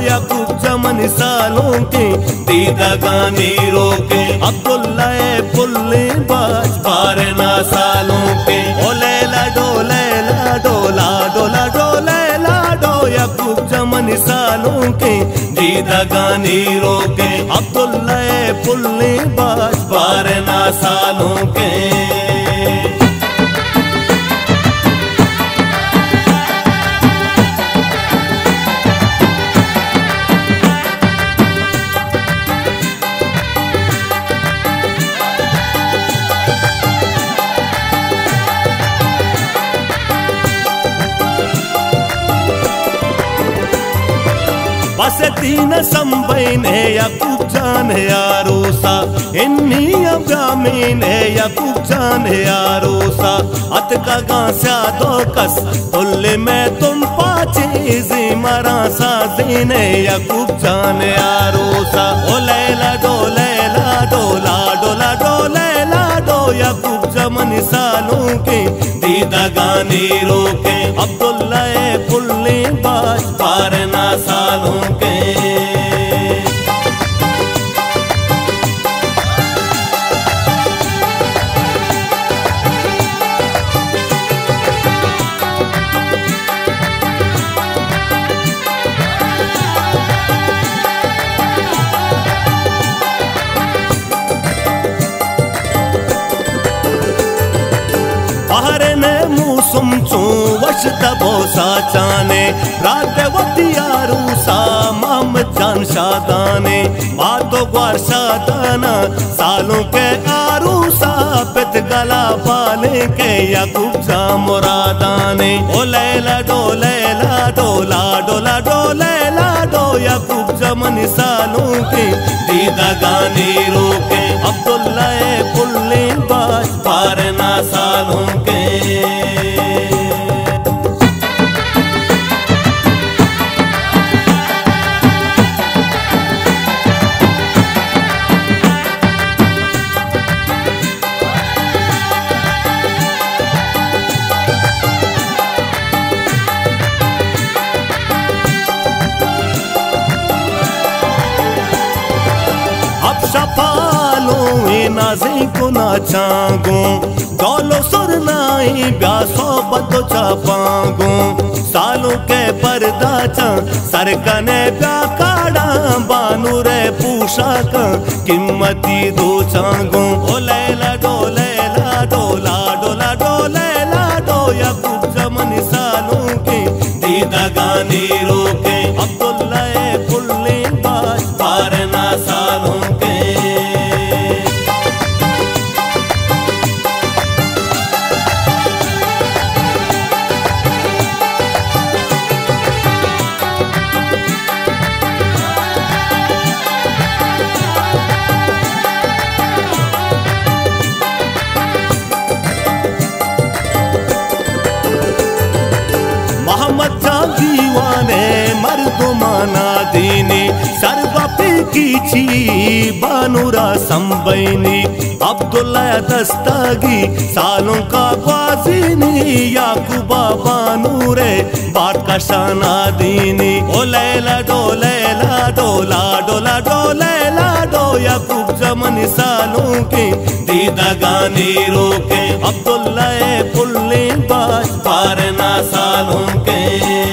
याकूब चमन सालों के दीदगानी रोके अब्दुल्ला पुल्ले बाज बारना सालों के ओ लैला डो लैला डोला डोला डो लैला डो याकूब चमन सालों के दीदगानी रोके अब्दुल्ला पुल्ले बाज बारना सालों के। बस तीन संबैने याकूब जान यारूसा इन्नी अब्रामीन याकूब जान यारूसा अत का गांसा दो कस तुल्ले में तुम पाचे जी मरा सा जीने याकूब जान यारूसा ओ लैला डोला डोला डो लैला डो याकूब चमन सालों के दीदगानी रोके अब्दुल्ला पुल्ले बाज बारना सालों के। वश तबो साचाने रात वतियारू सा माम जान शादाने बातो ग्वार शादाना सालों के आरू सा पित गला पाले के याकूब जा मुरादाने ओ लैला डोला डोला डो लैला डो याकूब चमन सालों के दीदगानी रोके अब्दुल्ला पुल्ले बाज बारना सालों के। नाज़ी को ना चांगो डोलो सुरनाई ब्यासो बदो चापांगो सालों के पर्दा चा सरकने ब्या काड़ा बानू रे पूषा का किम्मती दो चांगो ओ लैला डोला डोला डो लैला डो याकूब चमन सालों के दीदगानी रोके अब्दुल्ला पुल्ले बाज बारना सालों के। दीवाने मर्दुमाना दीनी सरबपी की छी बानुरा संबैनी अब्दुल्ला दस्तागी सालों का ग्वाजीनी याकूबा बानूरे बाट का शाना दीनी ओ लैला डोला डोला डो लैला डो याकूब चमन सालों के दीदगानी रोके अब्दुल्ला पुल्ले बाज बारना सालों के।